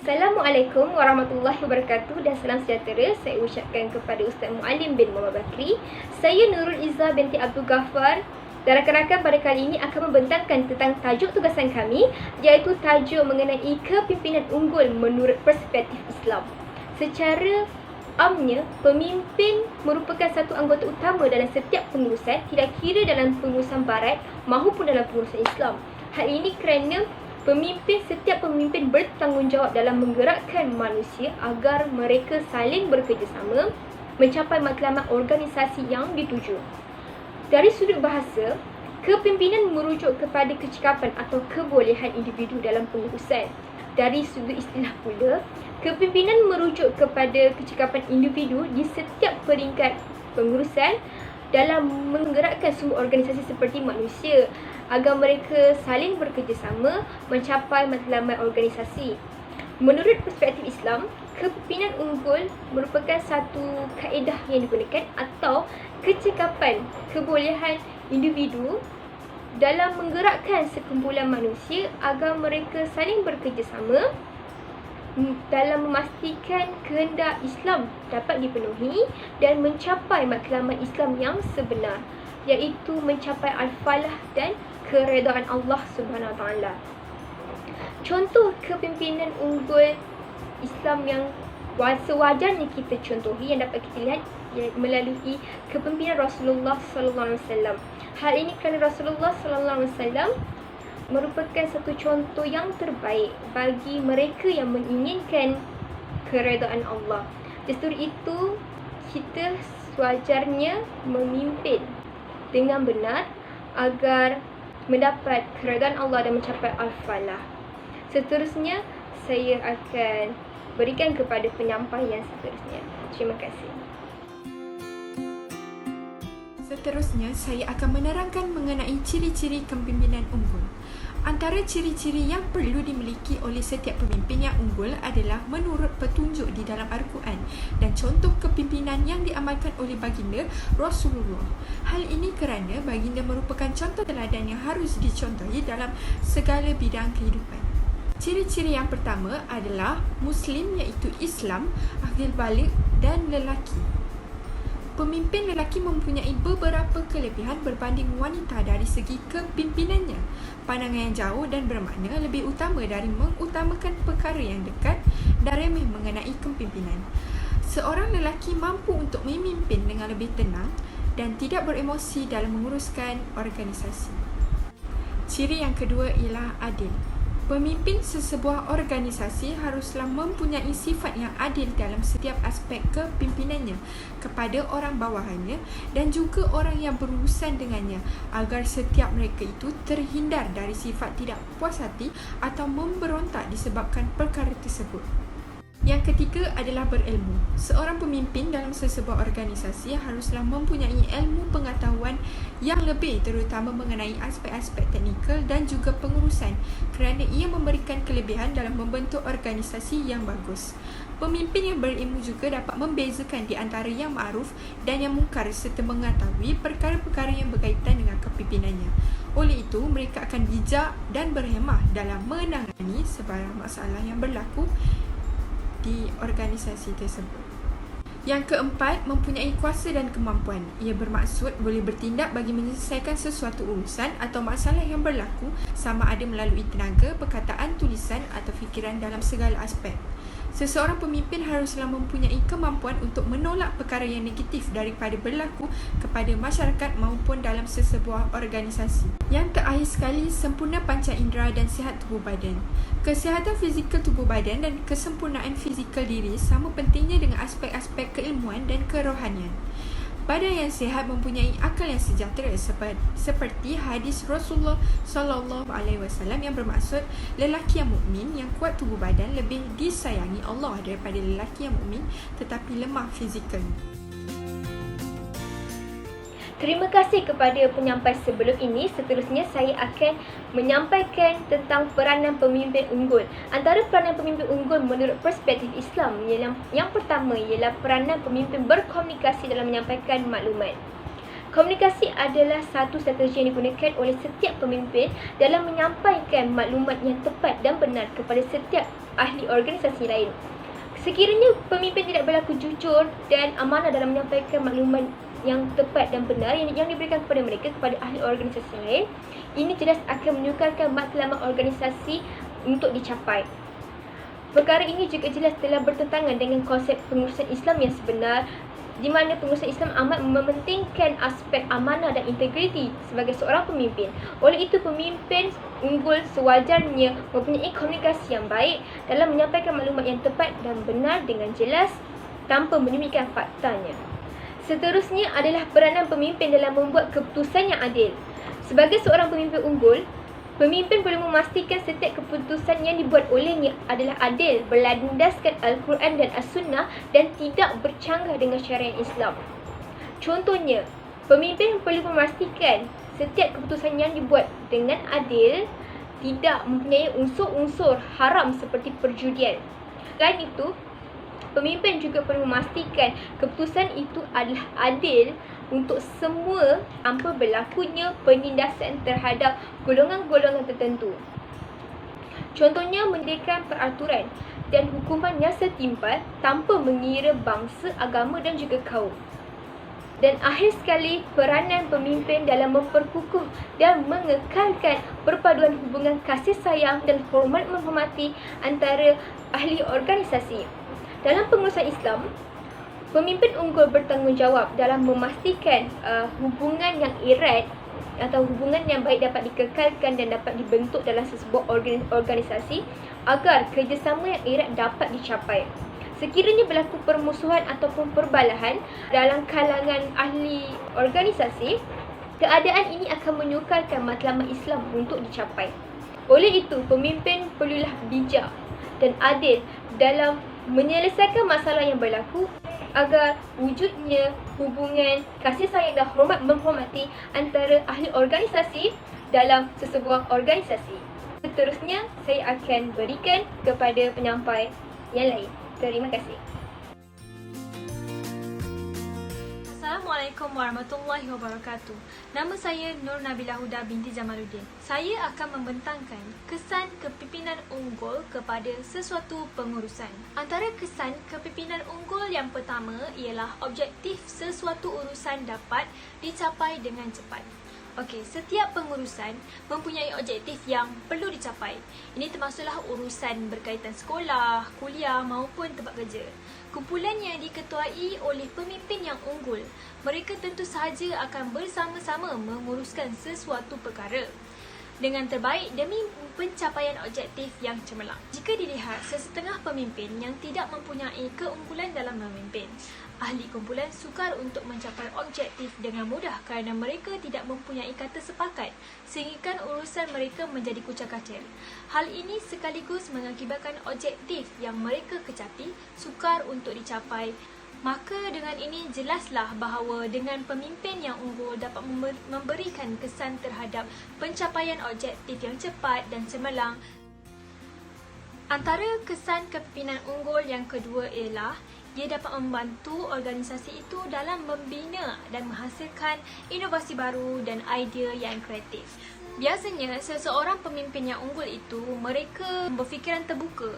Assalamualaikum warahmatullahi wabarakatuh dan salam sejahtera. Saya ucapkan kepada Ustaz Muallim bin Muhammad Bakri. Saya Nurul Izzah binti Abdul Ghaffar dan rakan-rakan pada kali ini akan membentangkan tentang tajuk tugasan kami, iaitu tajuk mengenai kepimpinan unggul menurut perspektif Islam. Secara amnya, pemimpin merupakan satu anggota utama dalam setiap pengurusan, tidak kira dalam pengurusan barat maupun dalam pengurusan Islam. Hal ini kerana setiap pemimpin bertanggungjawab dalam menggerakkan manusia agar mereka saling bekerjasama mencapai matlamat organisasi yang dituju. Dari sudut bahasa, kepimpinan merujuk kepada kecekapan atau kebolehan individu dalam pengurusan. Dari sudut istilah pula, kepimpinan merujuk kepada kecekapan individu di setiap peringkat pengurusan dalam menggerakkan semua organisasi seperti manusia agar mereka saling bekerjasama mencapai matlamat organisasi. Menurut perspektif Islam, kepimpinan unggul merupakan satu kaedah yang digunakan atau kecekapan kebolehan individu dalam menggerakkan sekumpulan manusia agar mereka saling bekerjasama dalam memastikan kehendak Islam dapat dipenuhi dan mencapai matlamat Islam yang sebenar, iaitu mencapai al-falah dan keredaan Allah Subhanahu Wa Taala. Contoh kepimpinan unggul Islam yang sewajarnya kita contohi yang dapat kita lihat melalui kepimpinan Rasulullah sallallahu alaihi wasallam. Hal ini kerana Rasulullah sallallahu alaihi wasallam merupakan satu contoh yang terbaik bagi mereka yang menginginkan keredaan Allah. Justru itu, kita sewajarnya memimpin dengan benar agar mendapat keredaan Allah dan mencapai al-falah. Seterusnya, saya akan berikan kepada penyampai yang seterusnya. Terima kasih. Seterusnya, saya akan menerangkan mengenai ciri-ciri kepimpinan unggul. Antara ciri-ciri yang perlu dimiliki oleh setiap pemimpin yang unggul adalah menurut petunjuk di dalam Al-Quran dan contoh kepimpinan yang diamalkan oleh baginda Rasulullah. Hal ini kerana baginda merupakan contoh teladan yang harus dicontohi dalam segala bidang kehidupan. Ciri-ciri yang pertama adalah Muslim, iaitu Islam, akil balik dan lelaki. Pemimpin lelaki mempunyai beberapa kelebihan berbanding wanita dari segi kepimpinannya. Pandangan yang jauh dan bermakna lebih utama dari mengutamakan perkara yang dekat dan remeh mengenai kepimpinan. Seorang lelaki mampu untuk memimpin dengan lebih tenang dan tidak beremosi dalam menguruskan organisasi. Ciri yang kedua ialah adil. Pemimpin sesebuah organisasi haruslah mempunyai sifat yang adil dalam setiap aspek kepimpinannya kepada orang bawahannya dan juga orang yang berurusan dengannya agar setiap mereka itu terhindar dari sifat tidak puas hati atau memberontak disebabkan perkara tersebut. Yang ketiga adalah berilmu. Seorang pemimpin dalam sesebuah organisasi haruslah mempunyai ilmu pengetahuan yang lebih terutama mengenai aspek-aspek teknikal dan juga pengurusan kerana ia memberikan kelebihan dalam membentuk organisasi yang bagus. Pemimpin yang berilmu juga dapat membezakan di antara yang ma'ruf dan yang mungkar serta mengetahui perkara-perkara yang berkaitan dengan kepimpinannya. Oleh itu, mereka akan bijak dan berhemah dalam menangani sebarang masalah yang berlaku di organisasi tersebut. Yang keempat, mempunyai kuasa dan kemampuan. Ia bermaksud boleh bertindak bagi menyelesaikan sesuatu urusan atau masalah yang berlaku sama ada melalui tenaga, perkataan, tulisan atau fikiran dalam segala aspek. Seseorang pemimpin haruslah mempunyai kemampuan untuk menolak perkara yang negatif daripada berlaku kepada masyarakat maupun dalam sesebuah organisasi. Yang terakhir sekali, sempurna panca indera dan sihat tubuh badan. Kesihatan fizikal tubuh badan dan kesempurnaan fizikal diri sama pentingnya dengan aspek-aspek keilmuan dan kerohanian. Badan yang sihat mempunyai akal yang sejahtera seperti hadis Rasulullah sallallahu alaihi wasallam yang bermaksud lelaki yang mukmin yang kuat tubuh badan lebih disayangi Allah daripada lelaki yang mukmin tetapi lemah fizikal. Terima kasih kepada penyampai sebelum ini. Seterusnya saya akan menyampaikan tentang peranan pemimpin unggul. Antara peranan pemimpin unggul menurut perspektif Islam yang pertama ialah peranan pemimpin berkomunikasi dalam menyampaikan maklumat. Komunikasi adalah satu strategi yang digunakan oleh setiap pemimpin dalam menyampaikan maklumat yang tepat dan benar kepada setiap ahli organisasi lain. Sekiranya pemimpin tidak berlaku jujur dan amanah dalam menyampaikan maklumat yang tepat dan benar yang diberikan kepada mereka kepada ahli organisasi lain, ini jelas akan menyukarkan matlamat organisasi untuk dicapai. Perkara ini juga jelas telah bertentangan dengan konsep pengurusan Islam yang sebenar, di mana pengurusan Islam amat mementingkan aspek amanah dan integriti sebagai seorang pemimpin. Oleh itu, pemimpin unggul sewajarnya mempunyai komunikasi yang baik dalam menyampaikan maklumat yang tepat dan benar dengan jelas tanpa menyembunyikan faktanya. Seterusnya adalah peranan pemimpin dalam membuat keputusan yang adil. Sebagai seorang pemimpin unggul, pemimpin perlu memastikan setiap keputusan yang dibuat olehnya adalah adil, berlandaskan Al-Quran dan As-Sunnah dan tidak bercanggah dengan syariat Islam. Contohnya, pemimpin perlu memastikan setiap keputusan yang dibuat dengan adil, tidak mempunyai unsur-unsur haram seperti perjudian. Selain itu, pemimpin juga perlu memastikan keputusan itu adalah adil untuk semua tanpa berlakunya penindasan terhadap golongan-golongan tertentu. Contohnya, mendirikan peraturan dan hukuman yang setimpal tanpa mengira bangsa, agama dan juga kaum. Dan akhir sekali, peranan pemimpin dalam memperkukuh dan mengekalkan perpaduan hubungan kasih sayang dan hormat menghormati antara ahli organisasi. Dalam pengurusan Islam, pemimpin unggul bertanggungjawab dalam memastikan hubungan yang erat atau hubungan yang baik dapat dikekalkan dan dapat dibentuk dalam sebuah organisasi agar kerjasama yang erat dapat dicapai. Sekiranya berlaku permusuhan ataupun perbalahan dalam kalangan ahli organisasi, keadaan ini akan menyukarkan matlamat Islam untuk dicapai. Oleh itu, pemimpin perlulah bijak dan adil dalam menyelesaikan masalah yang berlaku agar wujudnya hubungan kasih sayang dan hormat menghormati antara ahli organisasi dalam sesebuah organisasi. Seterusnya, saya akan berikan kepada penyampai yang lain. Terima kasih. Assalamualaikum warahmatullahi wabarakatuh. Nama saya Nur Nabilah Huda binti Jamaluddin. Saya akan membentangkan kesan kepimpinan unggul kepada sesuatu pengurusan. Antara kesan kepimpinan unggul yang pertama ialah objektif sesuatu urusan dapat dicapai dengan cepat. Okey, setiap pengurusan mempunyai objektif yang perlu dicapai. Ini termasuklah urusan berkaitan sekolah, kuliah maupun tempat kerja. Kumpulan yang diketuai oleh pemimpin yang unggul, mereka tentu sahaja akan bersama-sama menguruskan sesuatu perkara dengan terbaik demi pencapaian objektif yang cemerlang. Jika dilihat sesetengah pemimpin yang tidak mempunyai keunggulan dalam memimpin, ahli kumpulan sukar untuk mencapai objektif dengan mudah kerana mereka tidak mempunyai kata sepakat sehingga urusan mereka menjadi kucak-kacir. Hal ini sekaligus mengakibatkan objektif yang mereka kecapi sukar untuk dicapai. Maka dengan ini jelaslah bahawa dengan pemimpin yang unggul dapat memberikan kesan terhadap pencapaian objektif yang cepat dan cemerlang. Antara kesan kepimpinan unggul yang kedua ialah ia dapat membantu organisasi itu dalam membina dan menghasilkan inovasi baru dan idea yang kreatif. Biasanya, seseorang pemimpin yang unggul itu, mereka berfikiran terbuka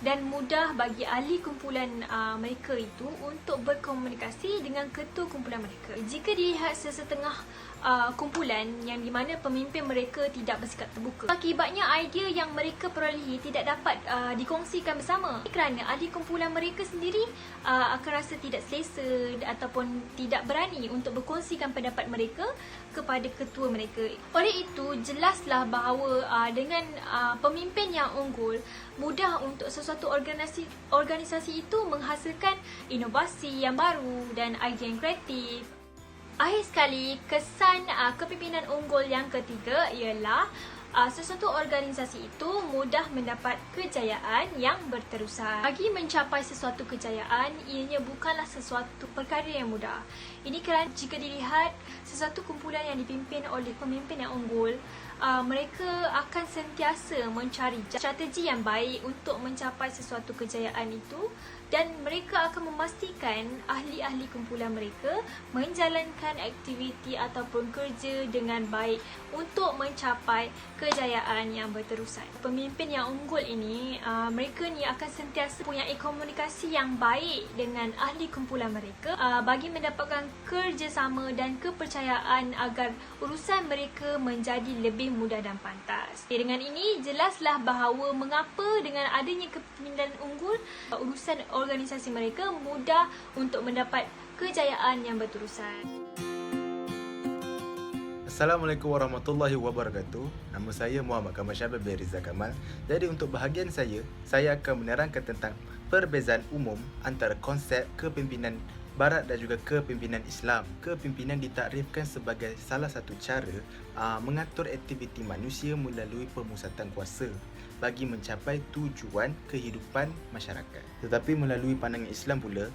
dan mudah bagi ahli kumpulan mereka itu untuk berkomunikasi dengan ketua kumpulan mereka. Jika dilihat sesetengah kumpulan yang di mana pemimpin mereka tidak bersikap terbuka, akibatnya idea yang mereka perolehi tidak dapat dikongsikan bersama kerana ahli kumpulan mereka sendiri akan rasa tidak selesa ataupun tidak berani untuk berkongsikan pendapat mereka kepada ketua mereka. Oleh itu, jelaslah bahawa dengan pemimpin yang unggul, mudah untuk sesuatu organisasi itu menghasilkan inovasi yang baru dan idea yang kreatif. Akhir sekali, kesan kepimpinan unggul yang ketiga ialah sesuatu organisasi itu mudah mendapat kejayaan yang berterusan. Bagi mencapai sesuatu kejayaan, ianya bukanlah sesuatu perkara yang mudah. Ini kerana jika dilihat sesuatu kumpulan yang dipimpin oleh pemimpin yang unggul, mereka akan sentiasa mencari strategi yang baik untuk mencapai sesuatu kejayaan itu dan mereka akan memastikan ahli-ahli kumpulan mereka menjalankan aktiviti ataupun kerja dengan baik untuk mencapai kejayaan yang berterusan. Pemimpin yang unggul ini, mereka ni akan sentiasa mempunyai komunikasi yang baik dengan ahli kumpulan mereka bagi mendapatkan kerjasama dan kepercayaan agar urusan mereka menjadi lebih mudah dan pantas. Dengan ini, jelaslah bahawa mengapa dengan adanya kepemimpinan unggul, urusan organisasi mereka mudah untuk mendapat kejayaan yang berterusan. Assalamualaikum warahmatullahi wabarakatuh. Nama saya Muhammad Kamal Syabir bin Rizal Kamal. Jadi untuk bahagian saya akan menerangkan tentang perbezaan umum antara konsep kepimpinan Barat dan juga kepimpinan Islam. Kepimpinan ditakrifkan sebagai salah satu cara mengatur aktiviti manusia melalui pemusatan kuasa bagi mencapai tujuan kehidupan masyarakat. Tetapi melalui pandangan Islam pula,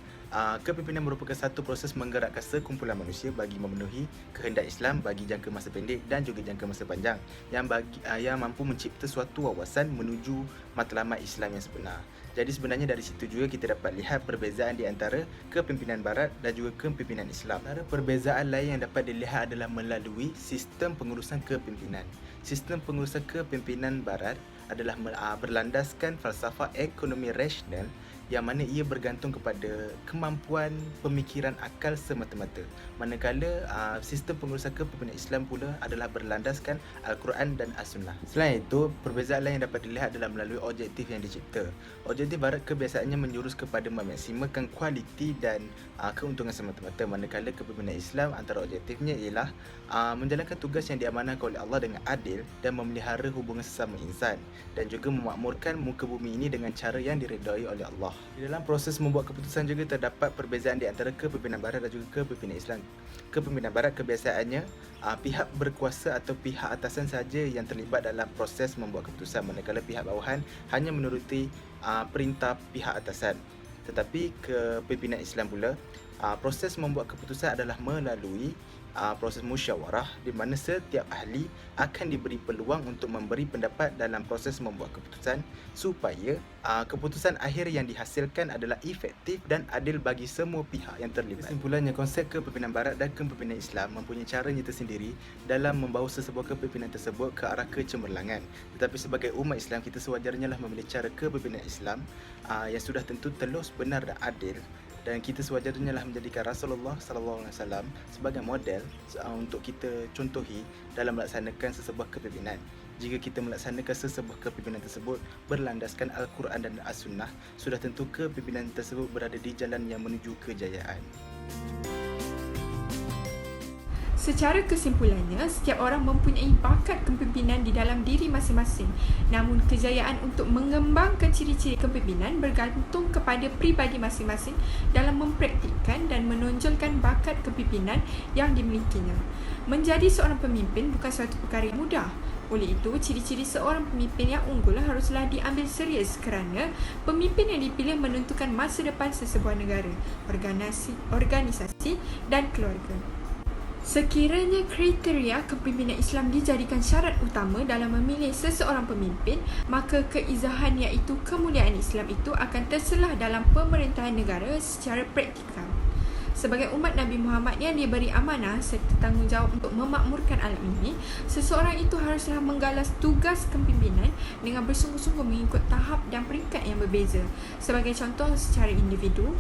kepimpinan merupakan satu proses menggerakkan sekumpulan manusia bagi memenuhi kehendak Islam bagi jangka masa pendek dan juga jangka masa panjang yang mampu mencipta suatu wawasan menuju matlamat Islam yang sebenar. Jadi sebenarnya dari situ juga kita dapat lihat perbezaan di antara kepimpinan Barat dan juga kepimpinan Islam. Antara perbezaan lain yang dapat dilihat adalah melalui sistem pengurusan kepimpinan. Sistem pengurusan kepimpinan Barat adalah berlandaskan falsafah ekonomi rasional yang mana ia bergantung kepada kemampuan pemikiran akal semata-mata. Manakala sistem pengurusan kepimpinan Islam pula adalah berlandaskan Al-Quran dan As-Sunnah. Selain itu, perbezaan lain yang dapat dilihat adalah melalui objektif yang dicipta. Objektif Barat kebiasaannya menjurus kepada memaksimalkan kualiti dan keuntungan semata-mata, manakala kepimpinan Islam antara objektifnya ialah menjalankan tugas yang diamanahkan oleh Allah dengan adil dan memelihara hubungan sesama insan dan juga memakmurkan muka bumi ini dengan cara yang diredai oleh Allah. Di dalam proses membuat keputusan juga terdapat perbezaan di antara kepimpinan Barat dan juga kepimpinan Islam. Kepimpinan Barat kebiasaannya pihak berkuasa atau pihak atasan saja yang terlibat dalam proses membuat keputusan, manakala pihak bawahan hanya menuruti perintah pihak atasan. Tetapi kepimpinan Islam pula, proses membuat keputusan adalah melalui proses musyawarah di mana setiap ahli akan diberi peluang untuk memberi pendapat dalam proses membuat keputusan supaya keputusan akhir yang dihasilkan adalah efektif dan adil bagi semua pihak yang terlibat. Kesimpulannya, konsep kepimpinan Barat dan kepimpinan Islam mempunyai caranya tersendiri dalam membawa sesebuah kepimpinan tersebut ke arah kecemerlangan. Tetapi sebagai umat Islam, kita sewajarnya lah memilih cara kepimpinan Islam yang sudah tentu telus, benar dan adil. Dan kita sewajarnya lah menjadikan Rasulullah SAW sebagai model untuk kita contohi dalam melaksanakan sesebuah kepimpinan. Jika kita melaksanakan sesebuah kepimpinan tersebut berlandaskan Al-Quran dan As-Sunnah, sudah tentu kepimpinan tersebut berada di jalan yang menuju kejayaan. Secara kesimpulannya, setiap orang mempunyai bakat kepimpinan di dalam diri masing-masing. Namun, kejayaan untuk mengembangkan ciri-ciri kepimpinan bergantung kepada pribadi masing-masing dalam mempraktikkan dan menonjolkan bakat kepimpinan yang dimilikinya. Menjadi seorang pemimpin bukan suatu perkara yang mudah. Oleh itu, ciri-ciri seorang pemimpin yang unggul haruslah diambil serius kerana pemimpin yang dipilih menentukan masa depan sesebuah negara, organisasi dan keluarga. Sekiranya kriteria kepimpinan Islam dijadikan syarat utama dalam memilih seseorang pemimpin, maka keizahan iaitu kemuliaan Islam itu akan terselah dalam pemerintahan negara secara praktikal. Sebagai umat Nabi Muhammad yang diberi amanah serta tanggungjawab untuk memakmurkan alam ini, seseorang itu haruslah menggalas tugas kepimpinan dengan bersungguh-sungguh mengikut tahap dan peringkat yang berbeza. Sebagai contoh, secara individu,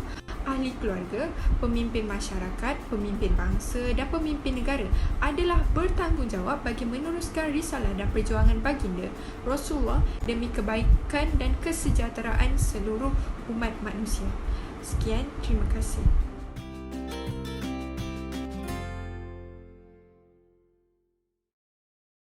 ahli keluarga, pemimpin masyarakat, pemimpin bangsa dan pemimpin negara adalah bertanggungjawab bagi meneruskan risalah dan perjuangan baginda Rasulullah demi kebaikan dan kesejahteraan seluruh umat manusia. Sekian, terima kasih.